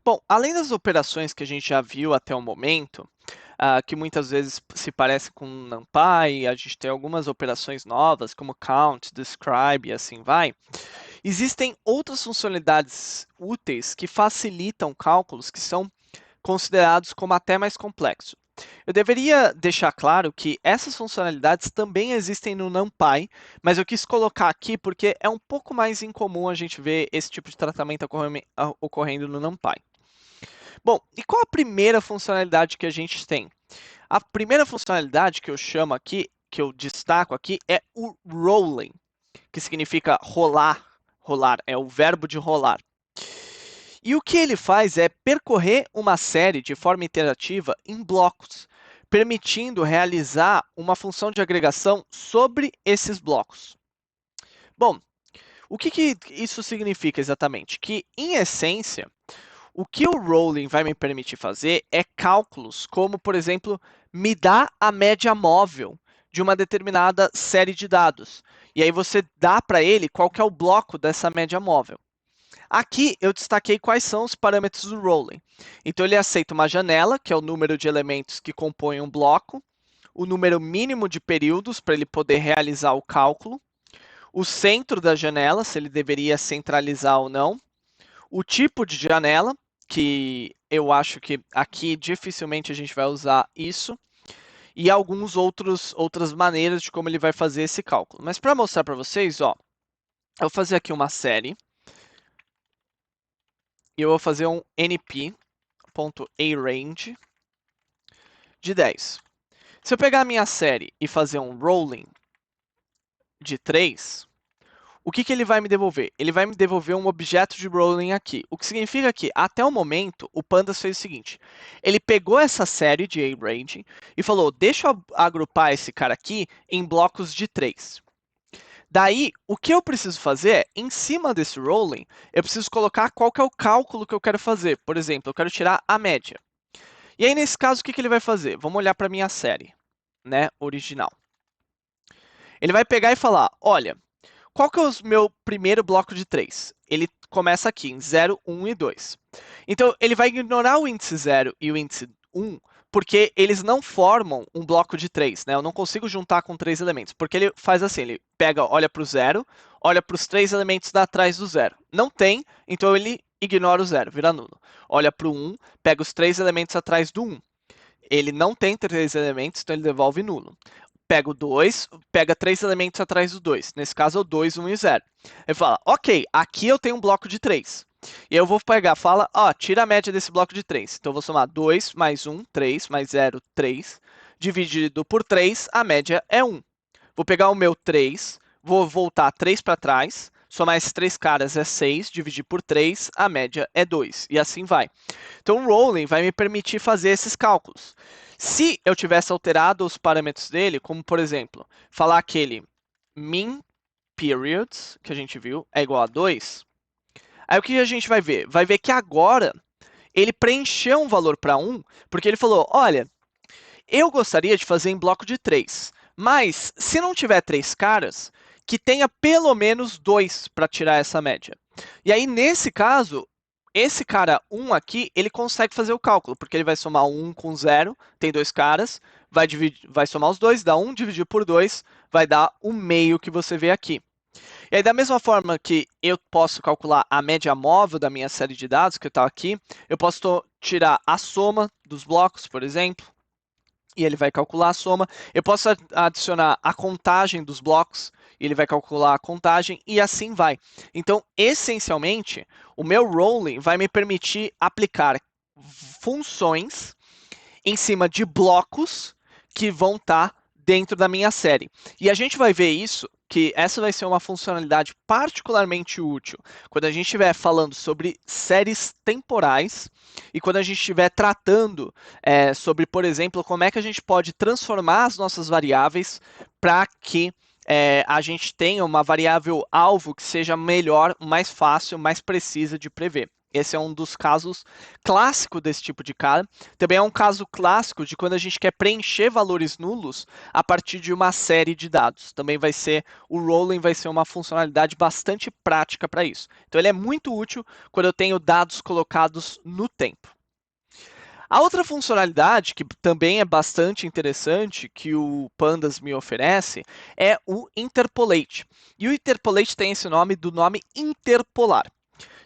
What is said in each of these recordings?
Bom, além das operações que a gente já viu até o momento, que muitas vezes se parecem com NumPy, a gente tem algumas operações novas, como count, describe e assim vai. Existem outras funcionalidades úteis que facilitam cálculos que são considerados como até mais complexos. Eu deveria deixar claro que essas funcionalidades também existem no NumPy, mas eu quis colocar aqui porque é um pouco mais incomum a gente ver esse tipo de tratamento ocorrendo no NumPy. Bom, e qual a primeira funcionalidade que a gente tem? A primeira funcionalidade que eu chamo aqui, que eu destaco aqui, é o rolling, que significa rolar. Rolar é o verbo de rolar. E o que ele faz é percorrer uma série de forma interativa em blocos, permitindo realizar uma função de agregação sobre esses blocos. Bom, o que isso significa exatamente? Que, em essência, o que o rolling vai me permitir fazer é cálculos como, por exemplo, me dá a média móvel de uma determinada série de dados. E aí você dá para ele qual que é o bloco dessa média móvel. Aqui eu destaquei quais são os parâmetros do rolling. Então ele aceita uma janela, que é o número de elementos que compõem um bloco, o número mínimo de períodos para ele poder realizar o cálculo, o centro da janela, se ele deveria centralizar ou não, o tipo de janela, que eu acho que aqui dificilmente a gente vai usar isso, e outras maneiras de como ele vai fazer esse cálculo. Mas para mostrar para vocês, ó, eu vou fazer aqui uma série, e eu vou fazer um np.arange de 10. Se eu pegar a minha série e fazer um rolling de 3, o que ele vai me devolver? Ele vai me devolver um objeto de rolling aqui, o que significa que, até o momento, o Pandas fez o seguinte, ele pegou essa série de arange e falou, deixa eu agrupar esse cara aqui em blocos de 3. Daí, o que eu preciso fazer é, em cima desse rolling, eu preciso colocar qual que é o cálculo que eu quero fazer. Por exemplo, eu quero tirar a média. E aí, nesse caso, o que ele vai fazer? Vamos olhar para a minha série, né, original. Ele vai pegar e falar, olha, qual que é o meu primeiro bloco de 3? Ele começa aqui em 0, 1 e 2. Então, ele vai ignorar o índice 0 e o índice 1, porque eles não formam um bloco de 3, né? Eu não consigo juntar com 3 elementos, porque ele faz assim, ele pega, olha para o 0, olha para os 3 elementos atrás do 0. Não tem, então ele ignora o 0, vira nulo. Olha para o 1, pega os 3 elementos atrás do 1. Ele não tem 3 elementos, então ele devolve nulo. Pega o 2, pega 3 elementos atrás do 2. Nesse caso é o 2, 1 e 0. Ele fala, ok, aqui eu tenho um bloco de 3. E eu vou pegar, fala, ó, tira a média desse bloco de 3. Então eu vou somar 2 mais 1, 3, mais 0, 3. Dividido por 3, a média é 1. Vou pegar o meu 3, vou voltar 3 para trás, somar esses 3 caras é 6, dividir por 3, a média é 2. E assim vai. Então o rolling vai me permitir fazer esses cálculos. Se eu tivesse alterado os parâmetros dele, como por exemplo, falar que ele min periods, que a gente viu, é igual a 2, aí o que a gente vai ver? Vai ver que agora ele preencheu um valor para 1, porque ele falou, olha, eu gostaria de fazer em bloco de 3, mas se não tiver 3 caras, que tenha pelo menos 2 para tirar essa média. E aí, nesse caso, esse cara 1 aqui, ele consegue fazer o cálculo, porque ele vai somar 1 com 0, tem 2 caras, vai somar os dois, dá 1, dividir por 2, vai dar o meio que você vê aqui. E aí, da mesma forma que eu posso calcular a média móvel da minha série de dados, que está aqui, eu posso tirar a soma dos blocos, por exemplo, e ele vai calcular a soma. Eu posso adicionar a contagem dos blocos, e ele vai calcular a contagem, e assim vai. Então, essencialmente, o meu rolling vai me permitir aplicar funções em cima de blocos que vão estar dentro da minha série. E a gente vai ver isso, que essa vai ser uma funcionalidade particularmente útil quando a gente estiver falando sobre séries temporais e quando a gente estiver tratando sobre, por exemplo, como é que a gente pode transformar as nossas variáveis para que a gente tenha uma variável alvo que seja melhor, mais fácil, mais precisa de prever. Esse é um dos casos clássicos desse tipo de cara. Também é um caso clássico de quando a gente quer preencher valores nulos a partir de uma série de dados. Também vai ser, o rolling vai ser uma funcionalidade bastante prática para isso. Então ele é muito útil quando eu tenho dados colocados no tempo. A outra funcionalidade, que também é bastante interessante, que o Pandas me oferece, é o Interpolate. E o Interpolate tem esse nome do nome interpolar.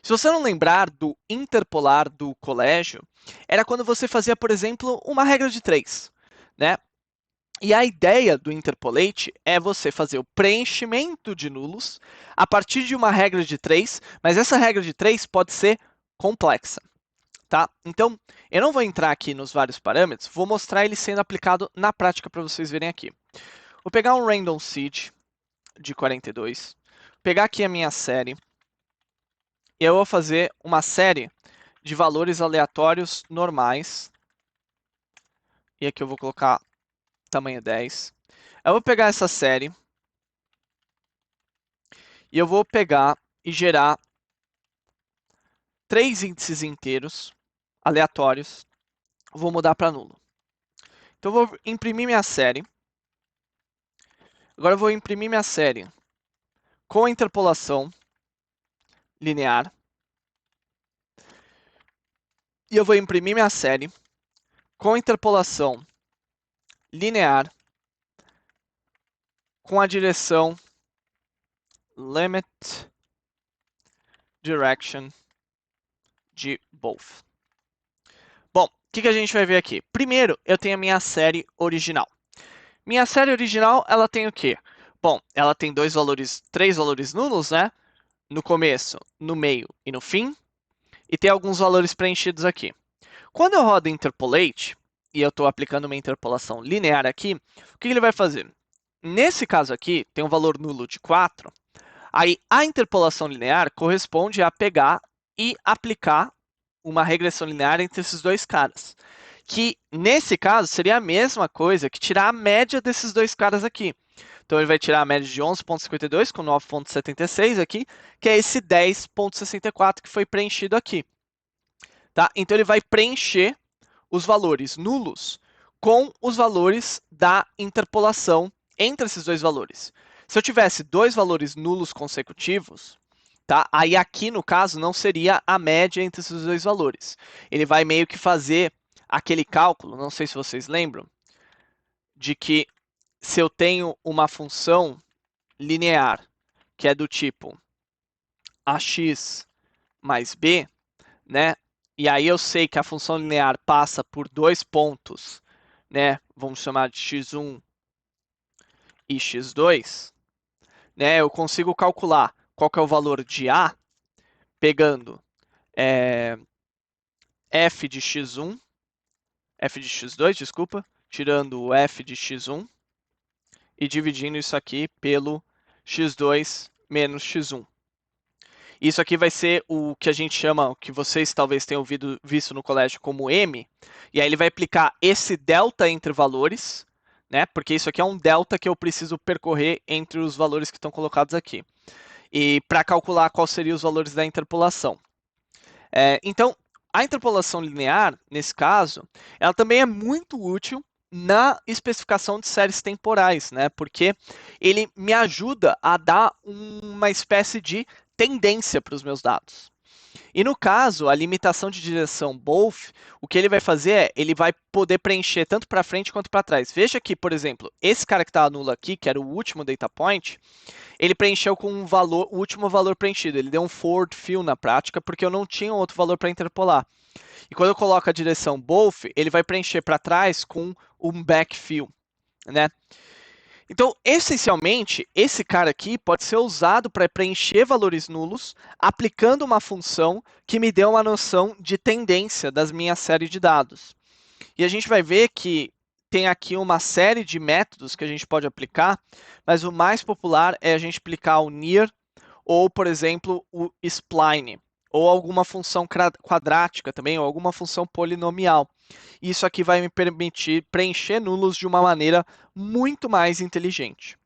Se você não lembrar do interpolar do colégio, era quando você fazia, por exemplo, uma regra de 3, né? E a ideia do Interpolate é você fazer o preenchimento de nulos a partir de uma regra de 3, mas essa regra de 3 pode ser complexa. Tá? Então, eu não vou entrar aqui nos vários parâmetros, vou mostrar ele sendo aplicado na prática para vocês verem aqui. Vou pegar um random seed de 42, pegar aqui a minha série, e eu vou fazer uma série de valores aleatórios normais, e aqui eu vou colocar tamanho 10. Eu vou pegar essa série, e eu vou pegar e gerar 3 índices inteiros aleatórios, vou mudar para nulo. Então, eu vou imprimir minha série. Agora eu vou imprimir minha série com a interpolação linear. E eu vou imprimir minha série com a interpolação linear com a direção limit direction de both. Bom, o que a gente vai ver aqui? Primeiro, eu tenho a minha série original. Minha série original, ela tem o quê? Bom, ela tem três valores nulos, né? No começo, no meio e no fim. E tem alguns valores preenchidos aqui. Quando eu rodo Interpolate, e eu estou aplicando uma interpolação linear aqui, o que ele vai fazer? Nesse caso aqui, tem um valor nulo de 4. Aí a interpolação linear corresponde a pegar e aplicar uma regressão linear entre esses dois caras. Que nesse caso seria a mesma coisa que tirar a média desses dois caras aqui. Então ele vai tirar a média de 11,52 com 9,76 aqui, que é esse 10,64 que foi preenchido aqui. Tá? Então ele vai preencher os valores nulos com os valores da interpolação entre esses dois valores. Se eu tivesse dois valores nulos consecutivos, tá? Aí aqui no caso não seria a média entre esses dois valores. Ele vai meio que fazer aquele cálculo, não sei se vocês lembram, de que se eu tenho uma função linear que é do tipo ax mais b, né? E aí eu sei que a função linear passa por dois pontos, né? Vamos chamar de x1 e x2, né? Eu consigo calcular qual que é o valor de a pegando f de x1, f de x2, desculpa, tirando o f de x1 e dividindo isso aqui pelo x2 menos x1. Isso aqui vai ser o que a gente chama, que vocês talvez tenham visto no colégio como M, e aí ele vai aplicar esse delta entre valores, né? Porque isso aqui é um delta que eu preciso percorrer entre os valores que estão colocados aqui. E para calcular quais seriam os valores da interpolação. Então, a interpolação linear, nesse caso, ela também é muito útil na especificação de séries temporais, né? Porque ele me ajuda a dar uma espécie de tendência para os meus dados. E no caso, a limitação de direção both, o que ele vai fazer é, ele vai poder preencher tanto para frente quanto para trás. Veja que, por exemplo, esse cara que está nulo aqui, que era o último data point, ele preencheu com um valor, o último valor preenchido. Ele deu um forward fill na prática, porque eu não tinha outro valor para interpolar. E quando eu coloco a direção both, ele vai preencher para trás com um backfill, né? Então, essencialmente, esse cara aqui pode ser usado para preencher valores nulos, aplicando uma função que me dê uma noção de tendência das minhas séries de dados. E a gente vai ver que tem aqui uma série de métodos que a gente pode aplicar, mas o mais popular é a gente aplicar o near ou, por exemplo, o spline, ou alguma função quadrática também, ou alguma função polinomial. Isso aqui vai me permitir preencher nulos de uma maneira muito mais inteligente.